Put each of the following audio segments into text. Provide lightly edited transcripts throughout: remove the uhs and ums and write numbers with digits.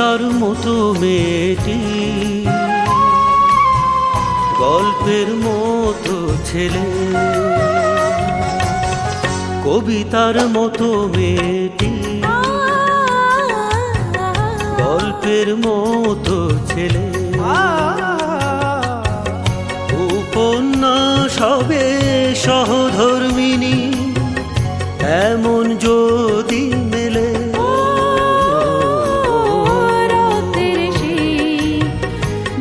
কবিতার মতো মেয়েটি, গল্পের মতো ছেলে। কবিতার মতো মেয়েটি, গল্পের মতো ছেলে। উপন্যাস হবে সহধর্মিণী, এমন যদি মেলে।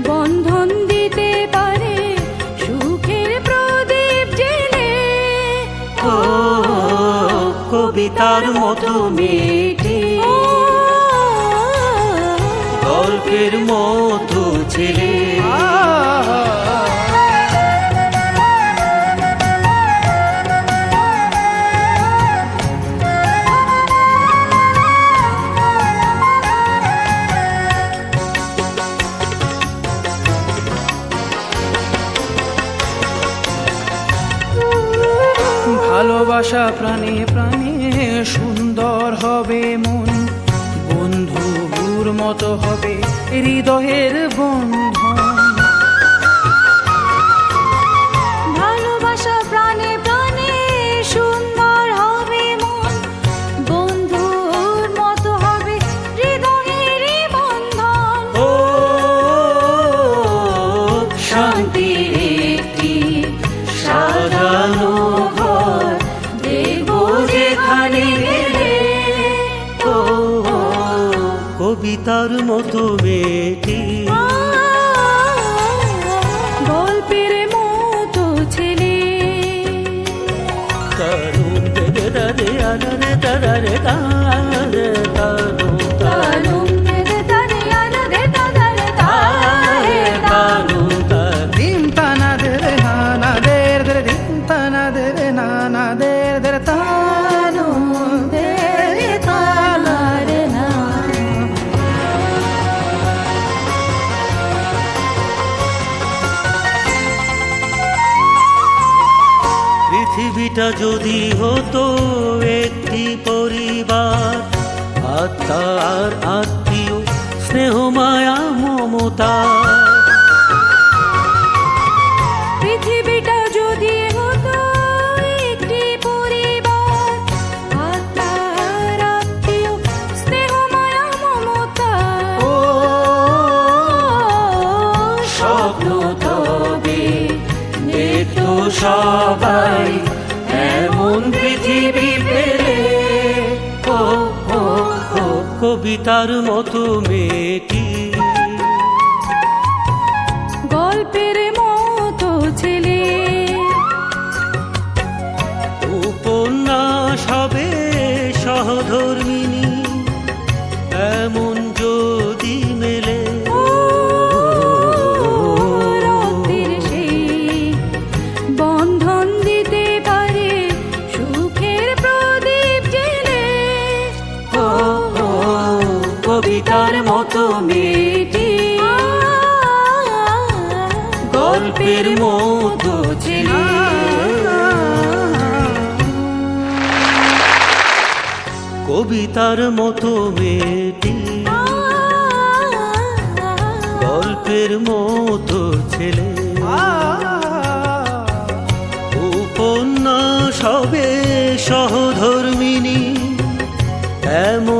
বন্ধন দিতে পারে সুখের প্রদীপ জেলে। কবিতার মতো মেয়েটি, গল্পের মতো ছেলে। ভালোবাসা প্রাণে প্রাণে সুন্দর হবে মন, বন্ধুর মতো হবে হৃদয়ের বন্ধন। ভালোবাসা প্রাণে প্রাণে সুন্দর হবে মন, বন্ধুর মতো হবে হৃদয়ের বন্ধন। ও শান্তির একটি সাজানো ঘর দেব যেখানে গেলে। কবিতার মতো মেয়েটি, গল্পের মতো ছেলে। তারুণ দেবে দাদে আনারে তারারে তারে তারুণ তারুণ তারুণ তার। দিন তানা দে রে নানা দে রে, দিন তানা দে রে নানা দে রে, তানু দে রে তানা রে না। পৃথিবীটা যদি হতো একটি পরিবার, আত্মা আর আত্মীয়, স্নেহ মায়া মমতা। পৃথিবীটা যদি হতো একটি পরিবার, আত্মা আর আত্মীয়, স্নেহ মায়া মমতা। ও স্বপ্ন তবে দেখতো সবাই এমন পৃথিবী পেলে। ও ও ও কবিতার মতো মেয়েটি, গল্পের মতো ছেলে। উপন্যাস হবে সহধর্মিণী, এমন যদি মেলে। রক্তের সেই বন্ধন দিতে পারে সুখের প্রদীপ জেলে। কবিতার মতো মেয়েটি, গল্পের মতো ছেলে। কবিতার মতো মেয়েটি, গল্পের মতো ছেলে। উপন্যাস হবে সহধর্মিণী, এমন